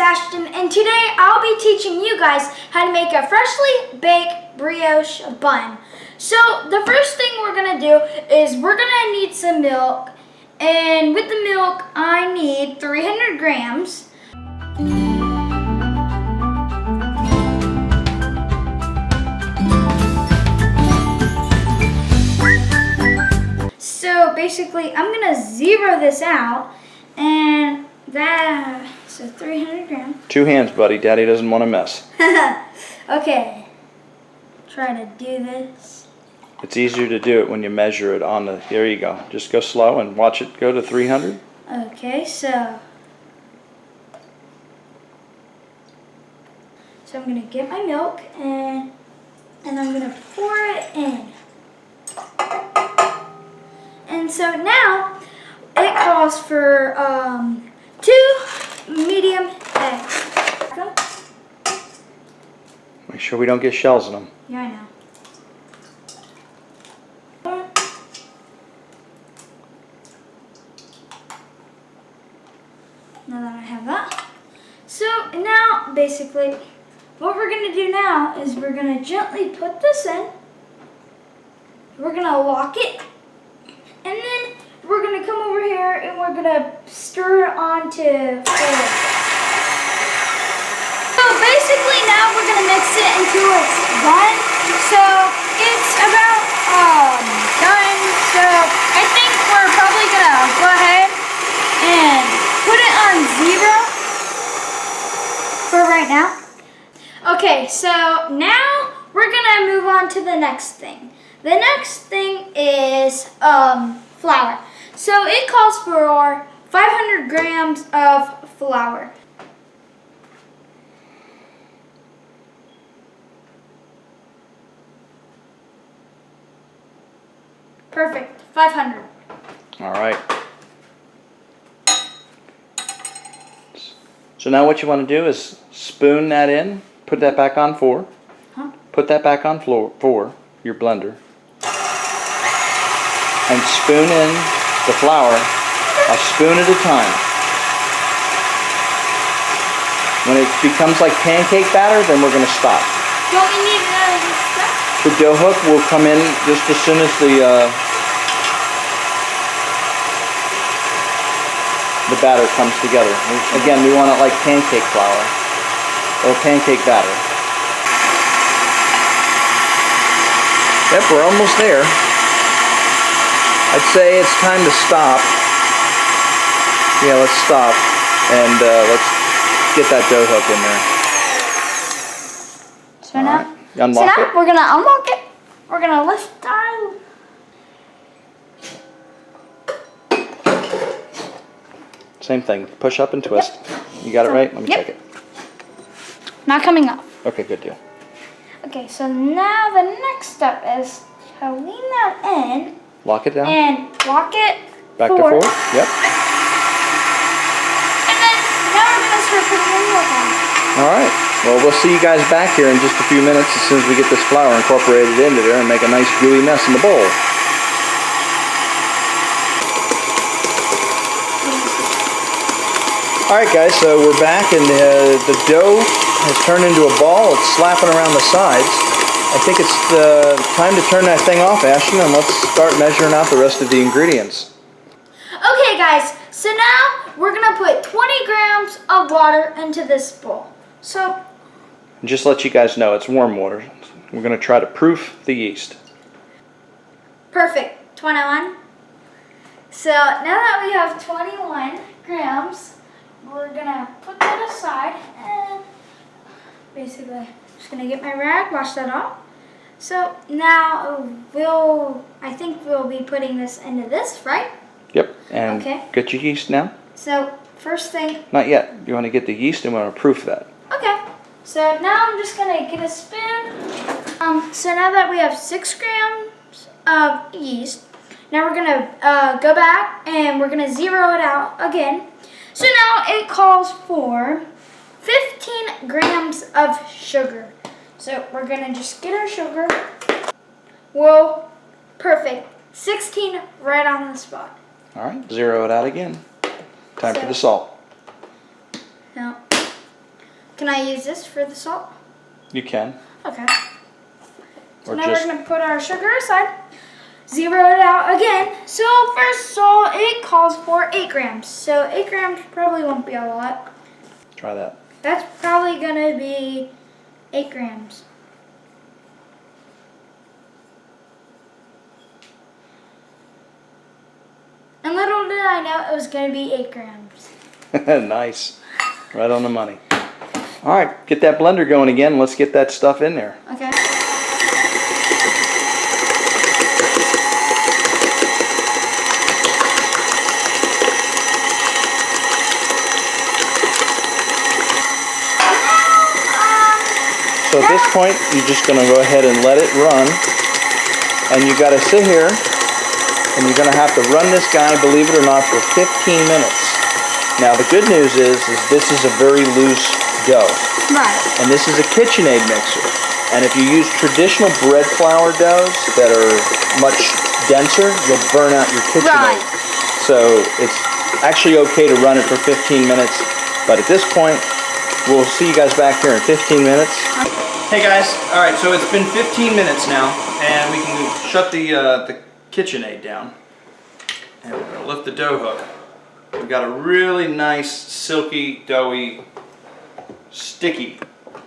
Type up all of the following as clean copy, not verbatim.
Ashton, and today I'll be teaching you guys how to make a freshly baked brioche bun. So the first thing we're going to do is we're going to need some milk, and with the milk I need 300 grams. So basically I'm going to zero this out, and so 300 grams. 2 hands, buddy. Daddy doesn't want to mess. Okay. Try to do this. It's easier to do it when you measure it on the... Here you go. Just go slow and watch it go to 300. Okay, so I'm going to get my milk and I'm going to pour it in. And so now it calls for 2 medium eggs. Make sure we don't get shells in them. Yeah, I know. Now that I have that. So now basically what we're going to do now is we're going to gently put this in. We're going to lock it. And then we're going to come over here and we're going to stir it onto foil. So basically now we're going to mix it until it's done. So it's about done. So I think we're probably going to go ahead and put it on 0 for right now. Okay, so now we're going to move on to the next thing. The next thing is flour. So it calls for 500 grams of flour. Perfect, 500. All right. So now what you want to do is spoon that in, put that back on 4. Put that back on 4, your blender. And spoon in the flour a spoon at a time. When it becomes like pancake batter, then we're going to stop. Don't we need another step? The dough hook will come in just as soon as the batter comes together. Again, we want it like pancake flour or pancake batter. Yep, we're almost there. I'd say it's time to stop. Yeah, let's stop and let's get that dough hook in there. So now, unlock it. We're gonna unlock it. We're gonna lift our. Same thing. Push up and twist. Yep. You got it right? Let me check it. Not coming up. Okay, good deal. Okay, so now the next step is to lean that in. Lock it down. And lock it back to 4. Yep. And then now we're going to start putting the milk on. Alright. Well, we'll see you guys back here in just a few minutes as soon as we get this flour incorporated into there and make a nice gooey mess in the bowl. Alright guys, so we're back and the dough has turned into a ball. It's slapping around the sides. I think it's time to turn that thing off, Ashton, and let's start measuring out the rest of the ingredients. Okay guys, so now we're going to put 20 grams of water into this bowl. So, and just let you guys know, it's warm water. We're going to try to proof the yeast. Perfect, 21. So now that we have 21 grams, we're going to put that aside and basically I'm just going to get my rag, wash that off. So now I think we'll be putting this into this, right? Yep, and get your yeast now. So first thing. Not yet. You want to get the yeast and we want to proof that. Okay, so now I'm just going to get a spoon. So now that we have 6 grams of yeast, now we're going to go back and we're going to zero it out again. So now it calls for 15 grams of sugar. So we're going to just get our sugar. Whoa, perfect. 16 right on the spot. All right, zero it out again. Time for the salt. No. Can I use this for the salt? You can. Okay. So Or now just we're going to put our sugar aside. Zero it out again. So first salt, it calls for 8 grams. So 8 grams probably won't be a lot. try that. That's probably going to be 8 grams. And little did I know it was going to be 8 grams. Nice. Right on the money. All right, get that blender going again. Let's get that stuff in there. Okay. So at this point, you're just going to go ahead and let it run. And you got to sit here, and you're going to have to run this guy, believe it or not, for 15 minutes. Now the good news is this is a very loose dough. Right. And this is a KitchenAid mixer. And if you use traditional bread flour doughs that are much denser, you'll burn out your KitchenAid. Right. So it's actually okay to run it for 15 minutes. But at this point, we'll see you guys back here in 15 minutes. Hey guys, all right, so it's been 15 minutes now, and we can shut the KitchenAid down. And we're gonna lift the dough hook. We've got a really nice, silky, doughy, sticky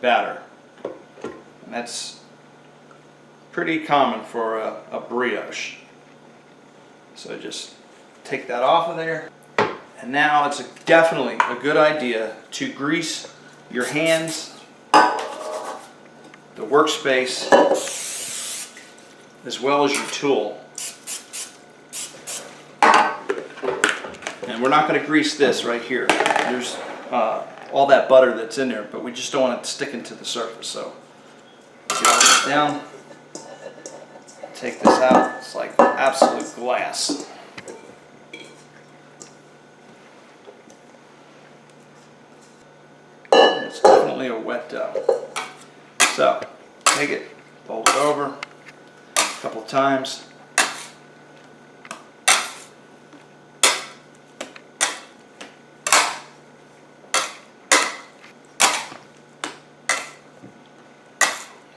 batter. And that's pretty common for a brioche. So just take that off of there. And now it's definitely a good idea to grease your hands, the workspace, as well as your tool. And we're not going to grease this right here. There's all that butter that's in there, but we just don't want it sticking to the surface. So get all this down, take this out. It's like absolute glass. It's definitely a wet dough. So take it, fold it over a couple times.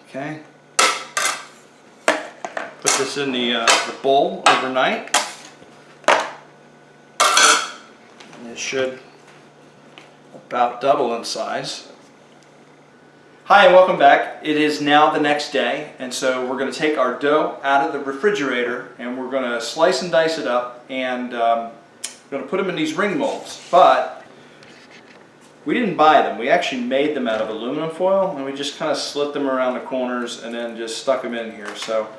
Okay. Put this in the bowl overnight. And it should about double in size. Hi and welcome back. It is now the next day, and so we're going to take our dough out of the refrigerator and we're going to slice and dice it up, and we're going to put them in these ring molds. But we didn't buy them. We actually made them out of aluminum foil, and we just kind of slit them around the corners and then just stuck them in here. So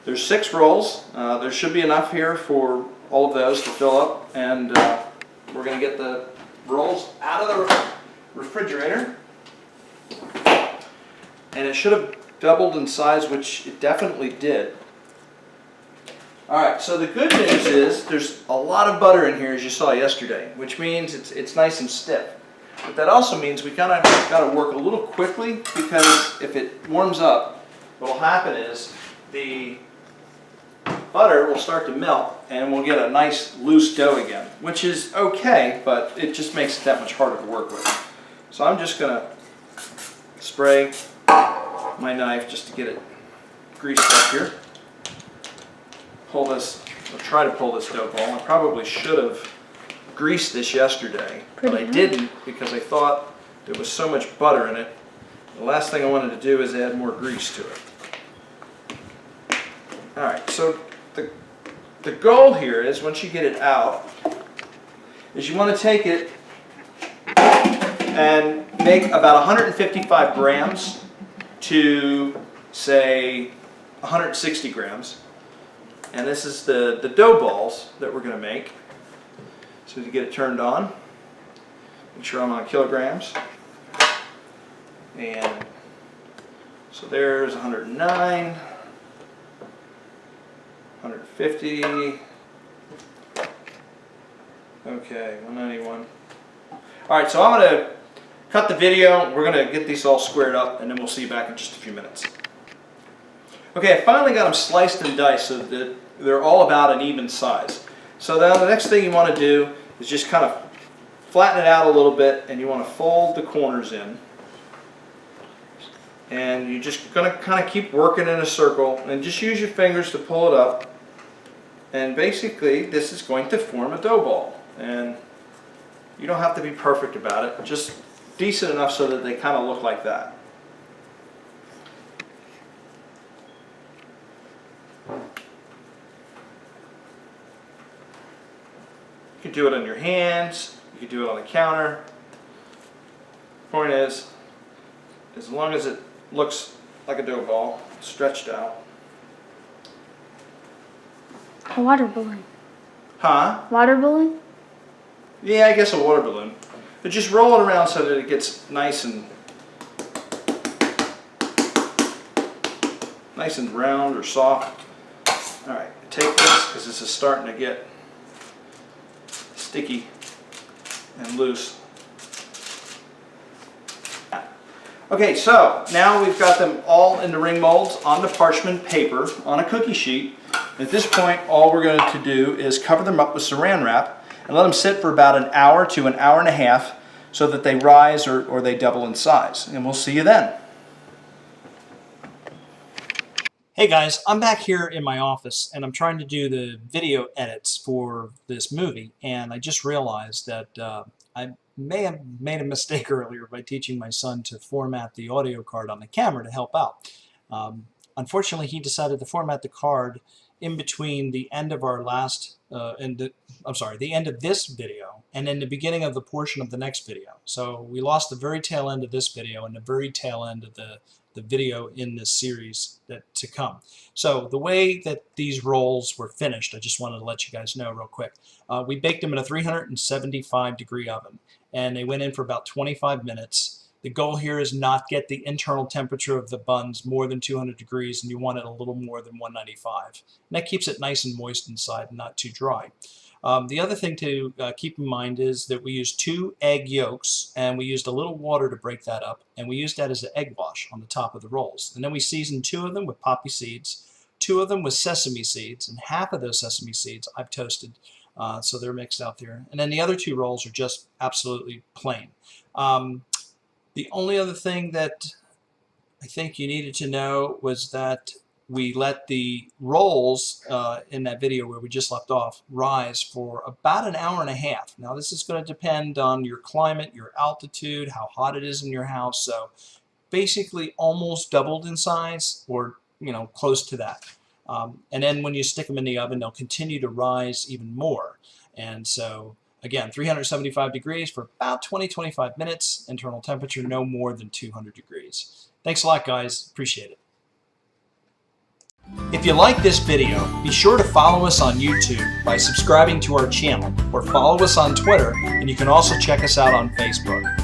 there's 6 rolls. There should be enough here for all of those to fill up, and we're going to get the rolls out of the refrigerator. And it should have doubled in size, which it definitely did. Alright, so the good news is there's a lot of butter in here, as you saw yesterday, which means it's nice and stiff. But that also means we kind of got to work a little quickly, because if it warms up, what will happen is the butter will start to melt and we'll get a nice loose dough again, which is okay, but it just makes it that much harder to work with. So I'm just going to spray my knife just to get it greased up here. Pull this, or try to pull this dough ball. I probably should have greased this yesterday, but I didn't, because I thought there was so much butter in it. The last thing I wanted to do is add more grease to it. Alright, so the goal here is, once you get it out, is you want to take it and make about 155 grams to, say, 160 grams. And this is the dough balls that we're going to make. So to get it turned on, make sure I'm on kilograms. And so there's 109, 150, okay, 191. Alright, so I'm going to cut the video. We're going to get these all squared up, and then we'll see you back in just a few minutes. Okay, I finally got them sliced and diced so that they're all about an even size. So now the next thing you want to do is just kind of flatten it out a little bit, and you want to fold the corners in. And you're just going to kind of keep working in a circle and just use your fingers to pull it up. And basically this is going to form a dough ball. And you don't have to be perfect about it, just decent enough so that they kind of look like that. You can do it on your hands, you can do it on the counter. Point is, as long as it looks like a dough ball, stretched out. A water balloon. Huh? Water balloon? Yeah, I guess a water balloon. But just roll it around so that it gets nice and round or soft. Alright, take this because this is starting to get sticky and loose. Okay, so now we've got them all in the ring molds on the parchment paper on a cookie sheet. At this point, all we're going to do is cover them up with saran wrap and let them sit for about an hour to an hour and a half so that they rise or they double in size. And we'll see you then. Hey guys, I'm back here in my office and I'm trying to do the video edits for this movie, and I just realized that I may have made a mistake earlier by teaching my son to format the audio card on the camera to help out. Unfortunately, he decided to format the card in between the end of our the end of this video and then the beginning of the portion of the next video. So we lost the very tail end of this video and the very tail end of the video in this series to come. So the way that these rolls were finished, I just wanted to let you guys know real quick. We baked them in a 375-degree oven, and they went in for about 25 minutes. The goal here is not get the internal temperature of the buns more than 200 degrees, and you want it a little more than 195. And that keeps it nice and moist inside and not too dry. The other thing to keep in mind is that we used 2 egg yolks, and we used a little water to break that up, and we used that as an egg wash on the top of the rolls. And then we seasoned 2 of them with poppy seeds, 2 of them with sesame seeds, and half of those sesame seeds I've toasted, so they're mixed out there. And then the other 2 rolls are just absolutely plain. The only other thing that I think you needed to know was that we let the rolls in that video where we just left off rise for about an hour and a half. Now this is going to depend on your climate, your altitude, how hot it is in your house. So basically almost doubled in size, or close to that. And then when you stick them in the oven, they'll continue to rise even more. And so again, 375 degrees for about 20-25 minutes. Internal temperature no more than 200 degrees. Thanks a lot, guys. Appreciate it. If you like this video, be sure to follow us on YouTube by subscribing to our channel, or follow us on Twitter, and you can also check us out on Facebook.